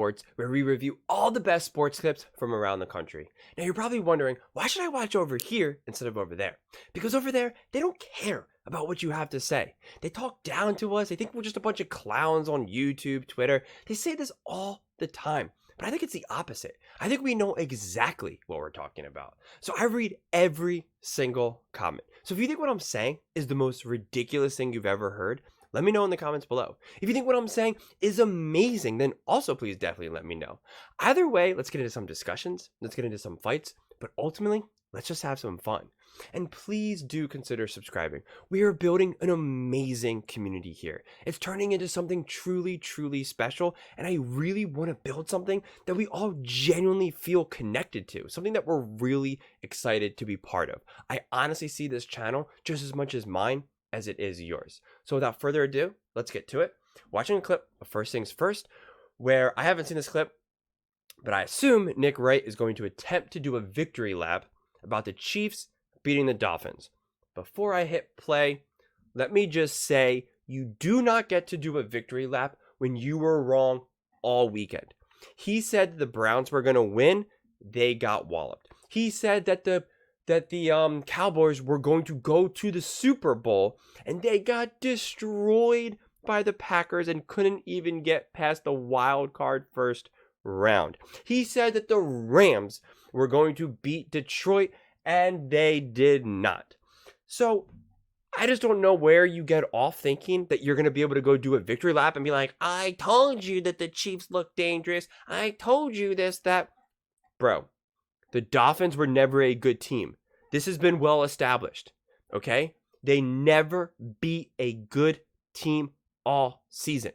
Sports, where we review all the best sports clips from around the country. Now you're probably wondering, why should I watch over here instead of over there? Because over there, they don't care about what you have to say. They talk down to us. They think we're just a bunch of clowns on YouTube, Twitter. They say this all the time. But I think it's the opposite. I think we know exactly what we're talking about. So I read every single comment. So if you think what I'm saying is the most ridiculous thing you've ever heard, let me know in the comments below. If you think what I'm saying is amazing, then also please definitely let me know. Either way, let's get into some discussions. Let's get into some fights. But ultimately, let's just have some fun. And please do consider subscribing. We are building an amazing community here. It's turning into something truly, truly special. And I really want to build something that we all genuinely feel connected to. Something that we're really excited to be part of. I honestly see this channel just as much as mine as it is yours. So without further ado, let's get to it. Watching a clip of First Things First, where I haven't seen this clip, but I assume Nick Wright is going to attempt to do a victory lap about the Chiefs beating the Dolphins. Before I hit play, let me just say you do not get to do a victory lap when you were wrong all weekend. He said the Browns were going to win. They got walloped. He said that the Cowboys were going to go to the Super Bowl, and they got destroyed by the Packers and couldn't even get past the wild card first round. He said that the Rams were going to beat Detroit, and they did not. So I just don't know where you get off thinking that you're going to be able to go do a victory lap and be like, I told you that the Chiefs look dangerous. I told you this, that. Bro, the Dolphins were never a good team. This has been well established, okay? They never beat a good team all season.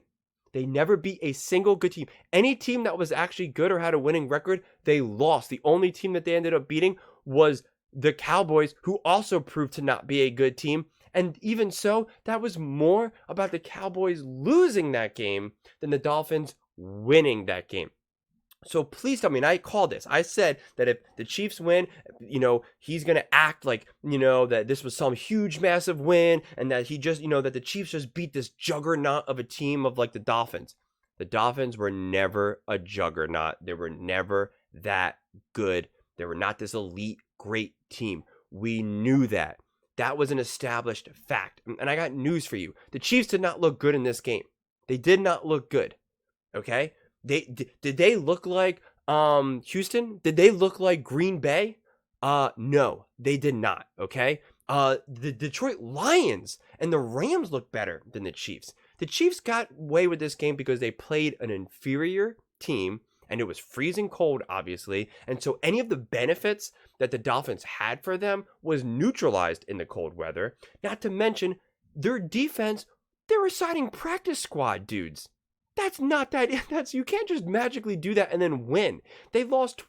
They never beat a single good team. Any team that was actually good or had a winning record, they lost. The only team that they ended up beating was the Cowboys, who also proved to not be a good team. And even so, that was more about the Cowboys losing that game than the Dolphins winning that game. So please tell me, and I called this. I said that if the Chiefs win, he's going to act like, that this was some huge, massive win and that he just, that the Chiefs just beat this juggernaut of a team of like the Dolphins. The Dolphins were never a juggernaut. They were never that good. They were not this elite, great team. We knew that. That was an established fact. And I got news for you. The Chiefs did not look good in this game. They did not look good. Okay? Did they look like Houston? Did they look like Green Bay? No, they did not, okay? The Detroit Lions and the Rams looked better than the Chiefs. The Chiefs got away with this game because they played an inferior team, and it was freezing cold, obviously, and so any of the benefits that the Dolphins had for them was neutralized in the cold weather. Not to mention, their defense, they were signing practice squad dudes. That's not that. You can't just magically do that and then win. They lost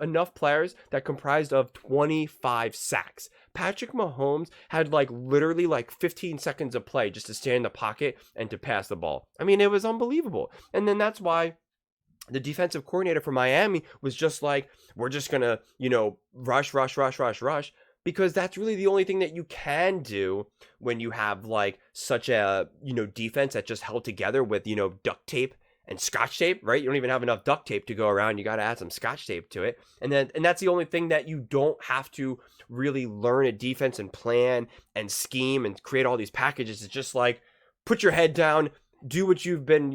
enough players that comprised of 25 sacks. Patrick Mahomes had literally 15 seconds of play just to stand in the pocket and to pass the ball. I mean, it was unbelievable. And then that's why the defensive coordinator for Miami was just like, we're just going to, rush. Because that's really the only thing that you can do when you have such a, defense that just held together with, duct tape and scotch tape, right? You don't even have enough duct tape to go around. You got to add some scotch tape to it. And that's the only thing that you don't have to really learn a defense and plan and scheme and create all these packages. It's just put your head down, do what you've been,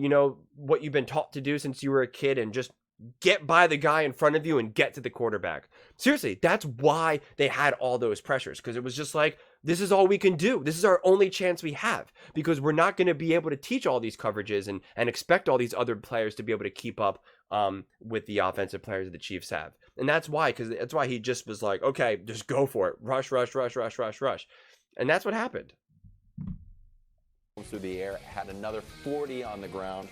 what you've been taught to do since you were a kid, and just get by the guy in front of you and get to the quarterback. Seriously, that's why they had all those pressures, because it was just this is all we can do. This is our only chance we have, because we're not going to be able to teach all these coverages and expect all these other players to be able to keep up with the offensive players that the Chiefs have. And that's why he just was like, okay, just go for it. Rush. And that's what happened. Through the air, had another 40 on the ground.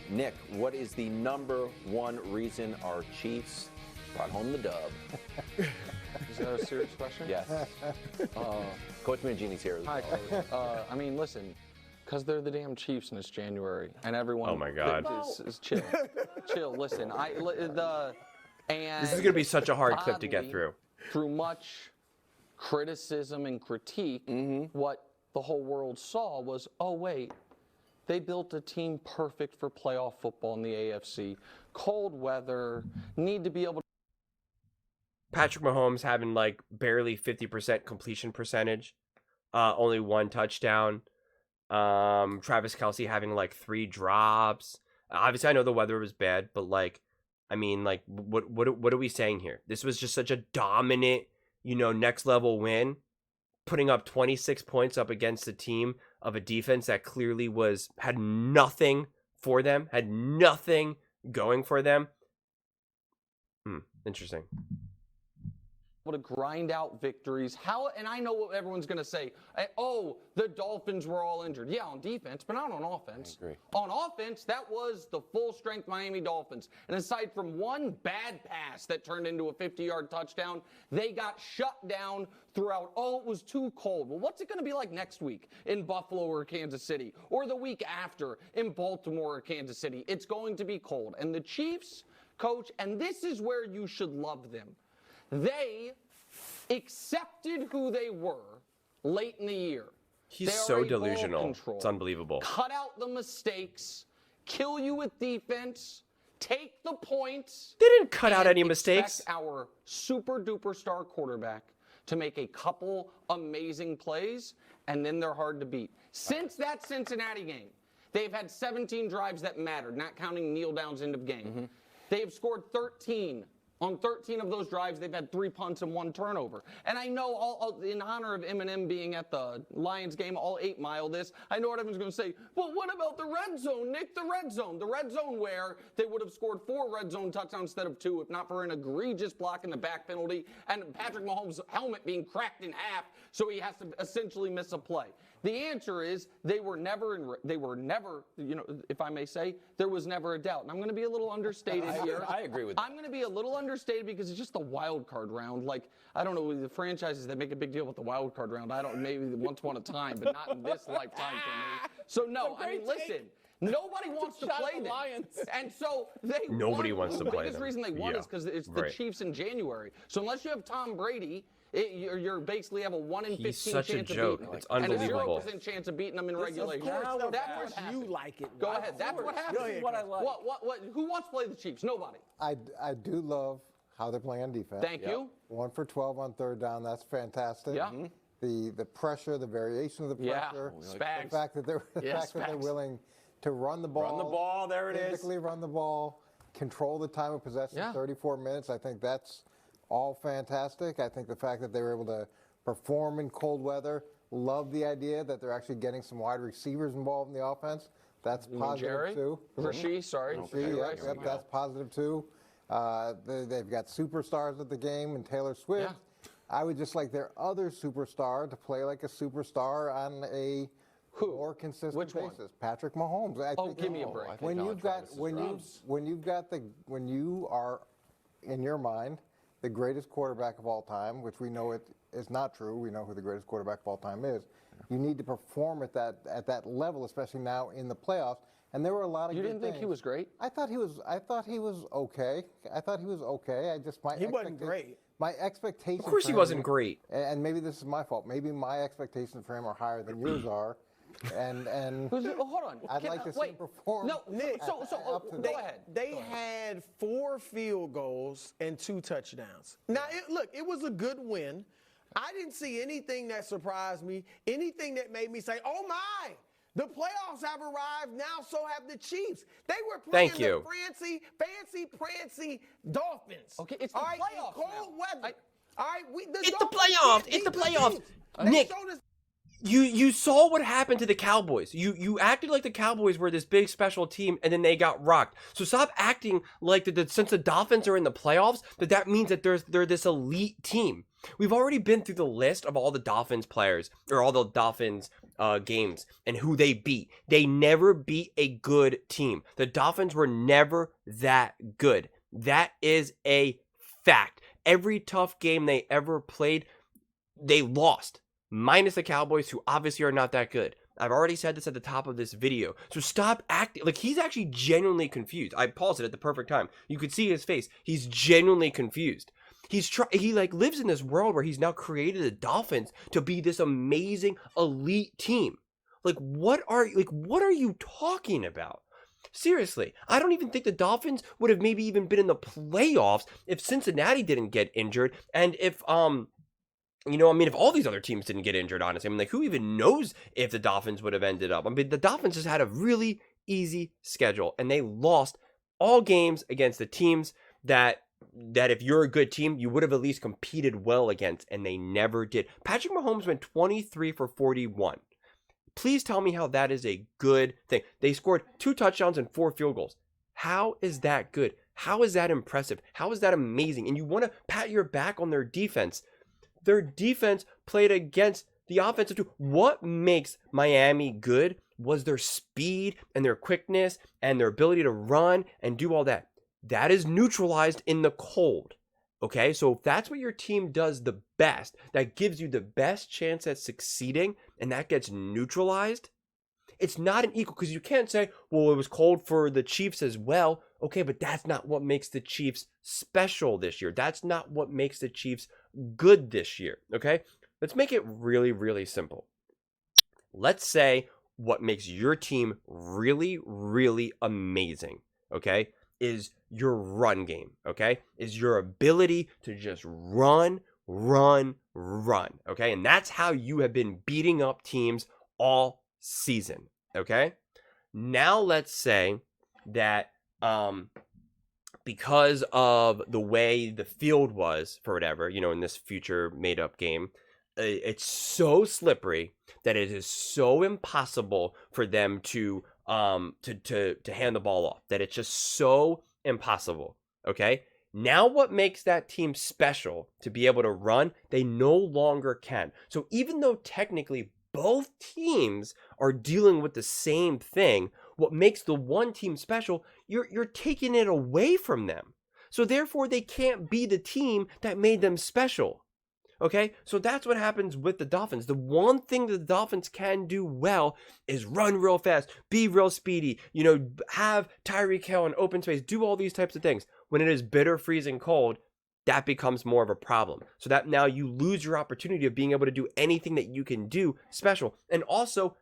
Nick, what is the number one reason our Chiefs brought home the dub? Is that a serious question? Yes. Coach Mangini's here. Hi. I mean, listen, because they're the damn Chiefs and it's January, and everyone. Oh my God. Is chill. Chill. Listen, this is gonna be such a hard clip to get through. Through much criticism and critique, what the whole world saw was, oh wait, They built a team perfect for playoff football in the AFC. Cold weather, need to be able to. Patrick Mahomes having like barely 50% completion percentage, only 1 touchdown. Travis Kelce having like 3 drops. Obviously, I know the weather was bad, but like, I mean, like, what are we saying here? This was just such a dominant, next level win, putting up 26 points up against a team of a defense that clearly had nothing for them, had nothing going for them. Interesting. To grind out victories. And I know what everyone's going to say. Oh, the Dolphins were all injured. Yeah, on defense, but not on offense. I agree. On offense, that was the full-strength Miami Dolphins. And aside from one bad pass that turned into a 50-yard touchdown, they got shut down throughout. Oh, it was too cold. Well, what's it going to be like next week in Buffalo or Kansas City? Or the week after in Baltimore or Kansas City? It's going to be cold. And the Chiefs, coach, and this is where you should love them. They accepted who they were late in the year. He's so delusional. It's unbelievable. Cut out the mistakes, kill you with defense, take the points. They didn't cut out any mistakes. Expect our super duper star quarterback to make a couple amazing plays, and then they're hard to beat. Since that Cincinnati game, they've had 17 drives that mattered, not counting kneel downs end of game. They've scored 13. On 13 of those drives, they've had 3 punts and 1 turnover. And I know, all in honor of Eminem being at the Lions game, all 8 Mile this, I know what everyone's going to say, well, what about the red zone, Nick? The red zone. The red zone where they would have scored 4 red zone touchdowns instead of 2, if not for an egregious block in the back penalty and Patrick Mahomes' helmet being cracked in half, so he has to essentially miss a play. The answer is they were never, if I may say, there was never a doubt. And I'm going to be a little understated here. I agree with that. I'm going to be a little understated because it's just the wild card round. Like, I don't know, the franchises that make a big deal with the wild card round, maybe once upon a time, but not in this lifetime for me. So, no, I mean, listen. Nobody wants to play them. And so Nobody wants to play them. The biggest reason they won is because it's the Chiefs in January. So unless you have Tom Brady, you're basically have a 1 in 15 chance of beating them. It's unbelievable. And a 0% chance of beating them in regulation. That's what happens. You like it. Go ahead. That's what happens. Ahead, what I like. Who wants to play the Chiefs? Nobody. I do love how they're playing on defense. Thank you. 1 for 12 on 3rd down. That's fantastic. Yeah. The pressure, the variation of the pressure, Spags. the fact that they're willing to run the ball. Run the ball. There it is. Physically run the ball, control the time of possession, 34 minutes. I think that's all fantastic. I think the fact that they were able to perform in cold weather, love the idea that they're actually getting some wide receivers involved in the offense. That's positive too. Rasheed, sorry. Rasheed, that's positive too. They've got superstars at the game and Taylor Swift. Yeah. I would just like their other superstar to play like a superstar on a more consistent basis. Patrick Mahomes. I think give me a break. When you are in your mind the greatest quarterback of all time, which we know it is not true. We know who the greatest quarterback of all time is. You need to perform at that level, especially now in the playoffs. And there were a lot of You good didn't think he was great? I thought he was okay. He wasn't great. My expectations. Of course he wasn't great. And maybe this is my fault. Maybe my expectations for him are higher than yours are. And hold on. I'd like to see him perform. No, Nick. So go ahead. They had 4 field goals and 2 touchdowns. Now, it was a good win. I didn't see anything that surprised me, anything that made me say, "Oh my, the playoffs have arrived." Now, so have the Chiefs. They were playing the fancy, prancy Dolphins. Okay, it's the playoffs. Cold weather. All right, It's the playoffs. It's the playoffs. Nick. You saw what happened to the Cowboys. You acted like the Cowboys were this big special team, and then they got rocked. So stop acting like since the Dolphins are in the playoffs, that means that they're this elite team. We've already been through the list of all the Dolphins players, or all the Dolphins games, and who they beat. They never beat a good team. The Dolphins were never that good. That is a fact. Every tough game they ever played, they lost. Minus the Cowboys, who obviously are not that good. I've already said this at the top of this video. So stop acting like he's actually genuinely confused. I paused it at the perfect time. You could see his face. He's genuinely confused. He lives in this world where he's now created the Dolphins to be this amazing elite team. what are you talking about? Seriously, I don't even think the Dolphins would have maybe even been in the playoffs if Cincinnati didn't get injured, and if if all these other teams didn't get injured, honestly. I mean, like, who even knows if the Dolphins would have ended up? I mean, the Dolphins just had a really easy schedule, and they lost all games against the teams that if you're a good team, you would have at least competed well against, and they never did. Patrick Mahomes went 23 for 41. Please tell me how that is a good thing. They scored 2 touchdowns and 4 field goals. How is that good? How is that impressive? How is that amazing? And you want to pat your back on their defense. Their defense played against the offensive too. What makes Miami good was their speed and their quickness and their ability to run and do all that. That is neutralized in the cold. Okay, so if that's what your team does the best, that gives you the best chance at succeeding, and that gets neutralized, it's not an equal, because you can't say, well, it was cold for the Chiefs as well. Okay, but that's not what makes the Chiefs special this year. That's not what makes the Chiefs good this year. Okay, let's make it really, really simple. Let's say what makes your team really, really amazing, okay, is your run game, okay, is your ability to just run, okay, and that's how you have been beating up teams all season, okay? Now let's say that because of the way the field was, for whatever, in this future made-up game, it's so slippery that it is so impossible for them to hand the ball off, that it's just so impossible, okay? Now what makes that team special to be able to run, they no longer can. So even though technically both teams are dealing with the same thing, what makes the one team special, you're taking it away from them. So therefore they can't be the team that made them special. Okay, so that's what happens with the Dolphins. The one thing that the Dolphins can do well is run real fast, be real speedy, have Tyreek Hill in open space, do all these types of things. When it is bitter, freezing cold, that becomes more of a problem. So that now you lose your opportunity of being able to do anything that you can do special. And also,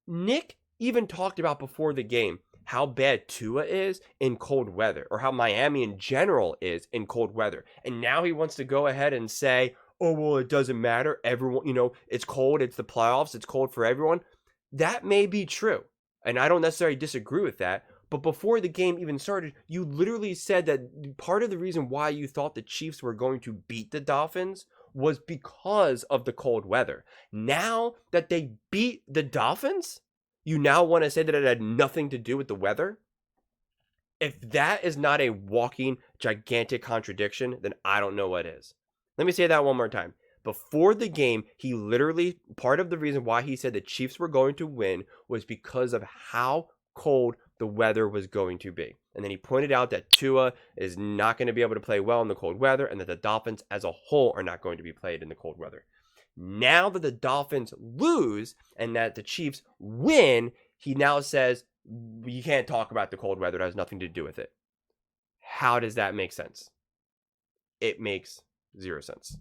Nick even talked about before the game how bad Tua is in cold weather, or how Miami in general is in cold weather. And now he wants to go ahead and say, oh, well, it doesn't matter. Everyone, it's cold. It's the playoffs. It's cold for everyone. That may be true. And I don't necessarily disagree with that. But before the game even started, you literally said that part of the reason why you thought the Chiefs were going to beat the Dolphins was because of the cold weather. Now that they beat the Dolphins, you now want to say that it had nothing to do with the weather? If that is not a walking, gigantic contradiction, then I don't know what is. Let me say that one more time. Before the game, he literally, part of the reason why he said the Chiefs were going to win was because of how cold the weather was going to be. And then he pointed out that Tua is not going to be able to play well in the cold weather, and that the Dolphins as a whole are not going to be played in the cold weather. Now that the Dolphins lose and that the Chiefs win, he now says, you can't talk about the cold weather. It has nothing to do with it. How does that make sense? It makes 0 sense.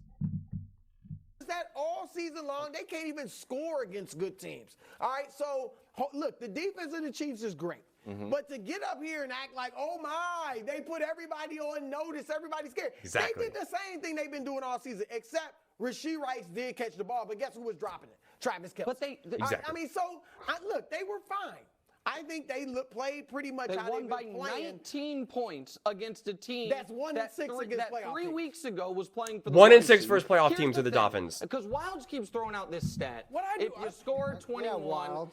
That all season long, they can't even score against good teams. All right, so look, the defense of the Chiefs is great. Mm-hmm. But to get up here and act like, oh my, they put everybody on notice, everybody's scared. Exactly. They did the same thing they've been doing all season, except Wright did catch the ball, but guess who was dropping it? Travis Kelce. But exactly. I mean, look, they were fine. I think they played pretty much how they've been playing. They won by 19 points against a team that's 1-6 against playoff 3 teams. weeks ago was playing for the 1-6 first playoff teams with the Dolphins. Because Wilds keeps throwing out this stat. If you score 21,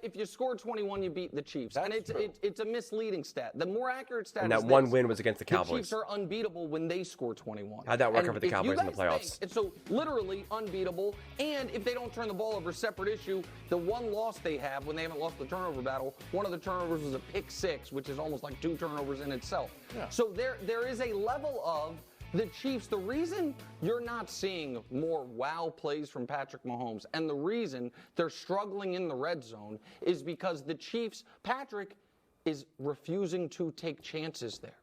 if you score 21, you beat the Chiefs, and it's a misleading stat. The more accurate stat. And that one win was against the Cowboys. The Chiefs are unbeatable when they score 21. How'd that work out for the Cowboys in the playoffs? It's so literally unbeatable, and if they don't turn the ball over, separate issue. The one loss they have when they haven't lost the turnover battle, one of the turnovers was a pick six, which is almost like 2 turnovers in itself. Yeah. So there is a level of the Chiefs. The reason you're not seeing more wow plays from Patrick Mahomes, and the reason they're struggling in the red zone, is because the Chiefs, Patrick, is refusing to take chances there.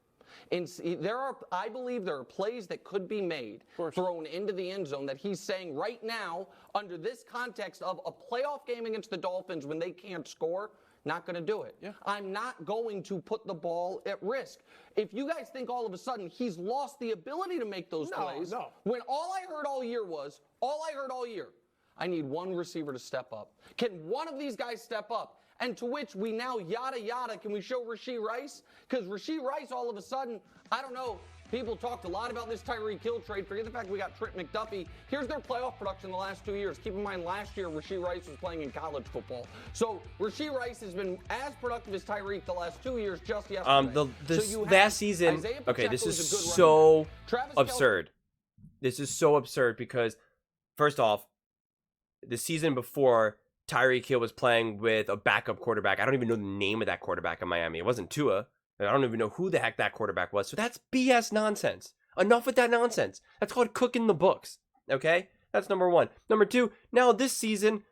I believe there are plays that could be made, thrown into the end zone that he's saying right now, under this context of a playoff game against the Dolphins when they can't score, not going to do it. Yeah. I'm not going to put the ball at risk. If you guys think all of a sudden he's lost the ability to make those plays, when all I heard all year, I need one receiver to step up. Can one of these guys step up? And to which we now, yada, yada, can we show Rashee Rice? Because Rashee Rice, all of a sudden, I don't know, people talked a lot about this Tyreek Hill trade. Forget the fact we got Trent McDuffie. Here's their playoff production the last 2 years. Keep in mind, last year, Rashee Rice was playing in college football. So Rashee Rice has been as productive as Tyreek the last 2 years, just yesterday. Last season, okay, this is so absurd. This is so absurd because, first off, the season before, Tyreek Hill was playing with a backup quarterback. I don't even know the name of that quarterback in Miami. It wasn't Tua. I don't even know who the heck that quarterback was. So that's BS nonsense. Enough with that nonsense. That's called cooking the books. Okay? That's number one. Number two, now this season,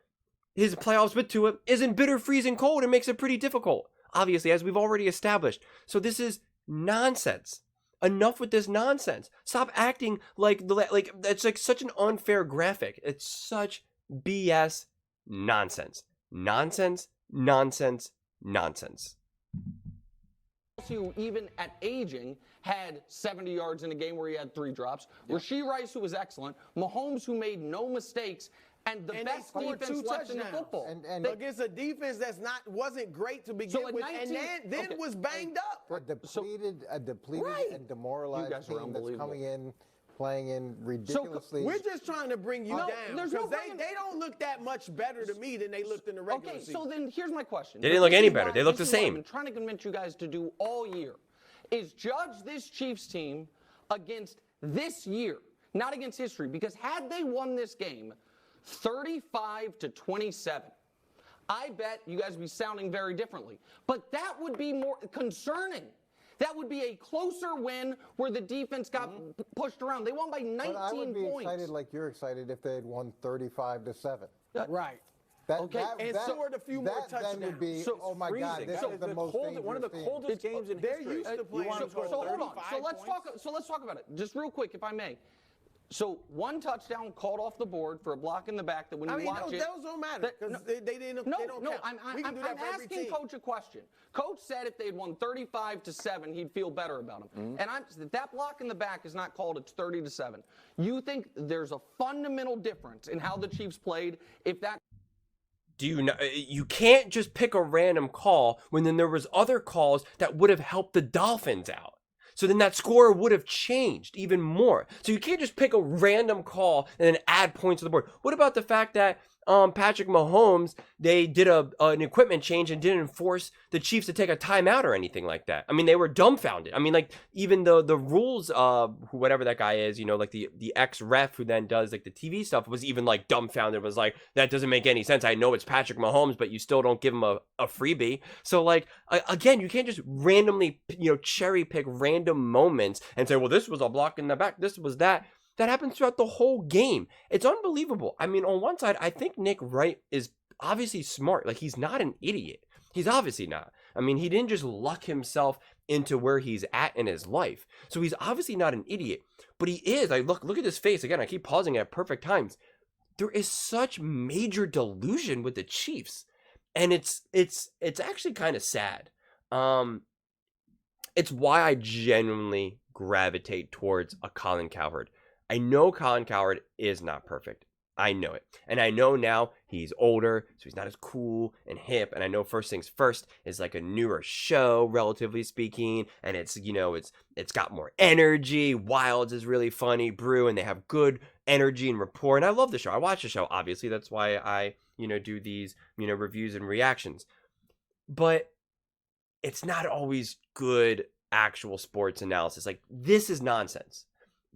his playoffs with Tua isn't bitter freezing cold. It makes it pretty difficult, obviously, as we've already established. So this is nonsense. Enough with this nonsense. Stop acting like it's like such an unfair graphic. It's such BS nonsense. Nonsense, nonsense, nonsense. Who, even at aging, had 70 yards in a game where he had 3 drops. Yeah. Rashee Rice, who was excellent. Mahomes, who made no mistakes. And the best defense left in the football. And against a defense that's wasn't great to begin with, 19, and then was banged up. A depleted and demoralized team that's coming in, playing in ridiculously. So we're just trying to bring you down because they don't look that much better to me than they looked in the regular season. So then here's my question. They didn't look any better. They look the same. What I've been trying to convince you guys to do all year is judge this Chiefs team against this year, not against history. Because had they won this game 35-27, I bet you guys would be sounding very differently. But that would be more concerning. That would be a closer win where the defense got pushed around. They won by 19 points. I would be excited like you're excited if they had won 35-7. Right. And scored a few more touchdowns. Then would be, oh my God, this is the most dangerous one of the coldest games in history. They're used to playing. So hold on. So let's talk about it just real quick, if I may. So one touchdown called off the board for a block in the back that when you watch it. Those don't matter because they didn't. No, count. I'm asking Coach a question. Coach said if they had won 35-7, he'd feel beber about them. And that block in the back is not called. It's 30-7. You think there's a fundamental difference in how the Chiefs played if that? Do you know? You can't just pick a random call when then there was other calls that would have helped the Dolphins out. So then that score would have changed even more. So you can't just pick a random call and then add points to the board. What about the fact that Patrick Mahomes, they did an equipment change and didn't force the Chiefs to take a timeout or anything like that? I mean, they were dumbfounded. I mean, like, even the rules, whatever that guy is, you know, like the ex-ref who then does, like, the TV stuff was even, like, dumbfounded, was like, that doesn't make any sense. I know it's Patrick Mahomes, but you still don't give him a freebie. So, like, again, you can't just randomly, you know, cherry pick random moments and say, well, this was a block in the back, this was that. That happens throughout the whole game. It's unbelievable. I mean, on one side, I think Nick Wright is obviously smart. Like, he's not an idiot. He's obviously not. I mean, he didn't just luck himself into where he's at in his life. So he's obviously not an idiot. But he is. Look at his face. Again, I keep pausing at perfect times. There is such major delusion with the Chiefs. And it's actually kind of sad. It's why I genuinely gravitate towards a Colin Cowherd. I know Colin Cowherd is not perfect. I know it. And I know now he's older, so he's not as cool and hip. And I know First Things First is like a newer show, relatively speaking. And it's, you know, it's got more energy. Wilds is really funny, Brew, and they have good energy and rapport. And I love the show. I watch the show, obviously. That's why I, you know, do these, you know, reviews and reactions. But it's not always good actual sports analysis. Like, this is nonsense.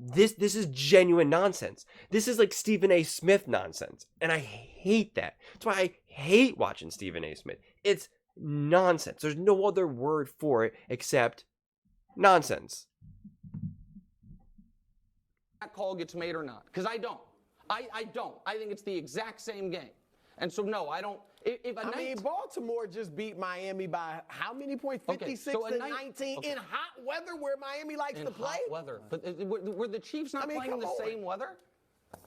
This is genuine nonsense. This is like Stephen A. Smith nonsense. And I hate that. That's why I hate watching Stephen A. Smith. It's nonsense. There's no other word for it except nonsense. That call gets made or not. Because I don't. I don't. I think it's the exact same game. And so, no, I don't. If a I mean, Baltimore just beat Miami by how many points? 56 so a to night- 19 in hot weather where Miami likes in to play? hot weather. But were the Chiefs not playing in the same weather?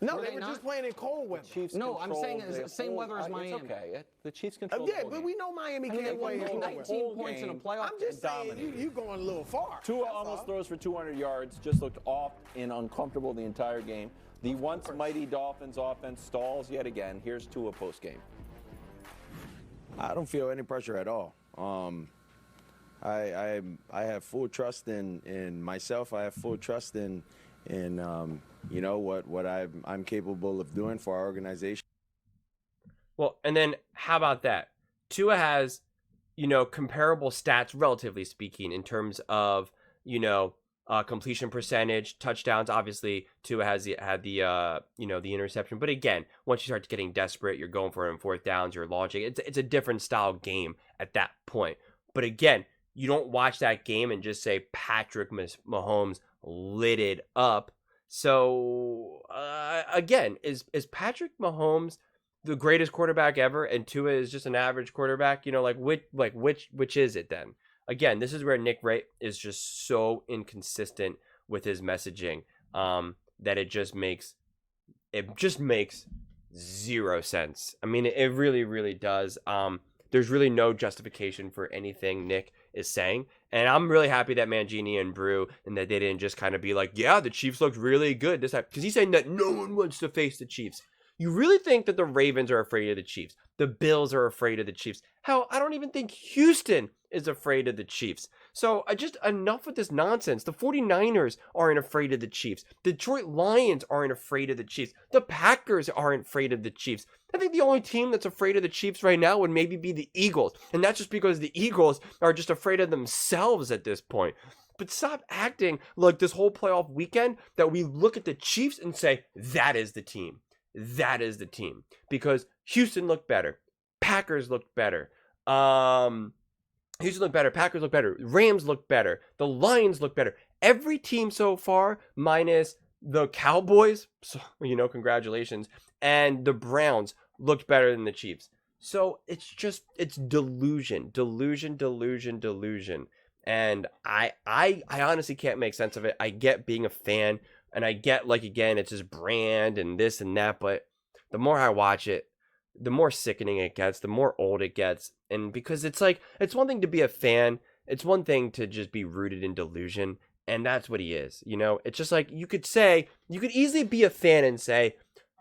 No, Were they they were not? just playing in cold weather. Chiefs No, I'm saying controlled it's the same weather as Miami. It's okay. The Chiefs control Yeah, but we know Miami I mean, they can't play won in cold 19 weather. points in a playoff. I'm just saying, you going a little far. Tua That's almost all. throws for 200 yards, just looked off and uncomfortable the entire game. The once mighty Dolphins offense stalls yet again. Here's Tua post-game. I don't feel any pressure at all. I have full trust in myself. I have full trust in you know what I'm capable of doing for our organization. Well, and then how about that? Tua has, you know, comparable stats, relatively speaking, in terms of, you know, completion percentage, touchdowns. Obviously, Tua had the you know, the interception. But again, once you start getting desperate, you're going for it on fourth downs, you're launching. It's a different style game at that point. But again, you don't watch that game and just say Patrick Mahomes lit it up. So again, is Patrick Mahomes the greatest quarterback ever, and Tua is just an average quarterback? You know, which is it then? Again, this is where Nick Wright is just so inconsistent with his messaging that it just makes zero sense. I mean, it really, really does. There's really no justification for anything Nick is saying. And I'm really happy that Mangini and Brew, and that they didn't just kind of be like, yeah, the Chiefs looked really good this time. Because he's saying that no one wants to face the Chiefs. You really think that the Ravens are afraid of the Chiefs? The Bills are afraid of the Chiefs? Hell, I don't even think Houston is afraid of the Chiefs. So just enough with this nonsense. The 49ers aren't afraid of the Chiefs. The Detroit Lions aren't afraid of the Chiefs. The Packers aren't afraid of the Chiefs. I think the only team that's afraid of the Chiefs right now would maybe be the Eagles. And that's just because the Eagles are just afraid of themselves at this point. But stop acting like this whole playoff weekend that we look at the Chiefs and say, that is the team. That is the team. Because Houston looked better. Packers looked better. Houston looked better. Packers looked better. Rams looked better. The Lions looked better. Every team so far, minus the Cowboys, so, you know, congratulations, and the Browns looked better than the Chiefs. So it's delusion. And I honestly can't make sense of it. I get being a fan, and I get, like, again, it's his brand and this and that, but the more I watch it, the more sickening it gets, the more old it gets. And because it's like, it's one thing to be a fan, it's one thing to just be rooted in delusion, and that's what he is. You know, it's just like, you could easily be a fan and say,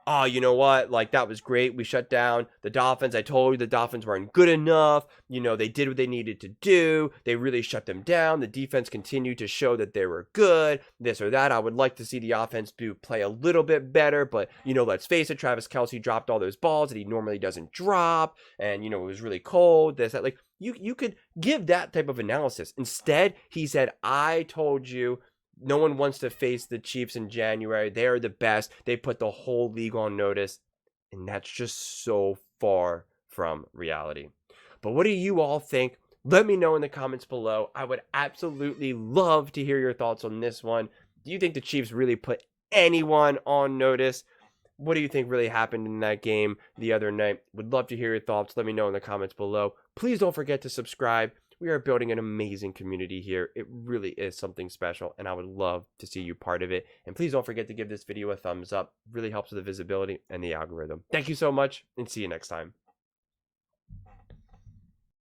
oh, you know what? Like, that was great. We shut down the Dolphins. I told you the Dolphins weren't good enough. You know, they did what they needed to do. They really shut them down. The defense continued to show that they were good, this or that. I would like to see the offense play a little bit better. But, you know, let's face it, Travis Kelce dropped all those balls that he normally doesn't drop. And, you know, it was really cold. This, that. Like, you could give that type of analysis. Instead, he said, I told you, no one wants to face the Chiefs in January. They are the best. They put the whole league on notice. And that's just so far from reality. But what do you all think? Let me know in the comments below. I would absolutely love to hear your thoughts on this one. Do you think the Chiefs really put anyone on notice? What do you think really happened in that game the other night? Would love to hear your thoughts. Let me know in the comments below. Please don't forget to subscribe. We are building an amazing community here. It really is something special, and I would love to see you part of it. And please don't forget to give this video a thumbs up. It really helps with the visibility and the algorithm. Thank you so much, and see you next time.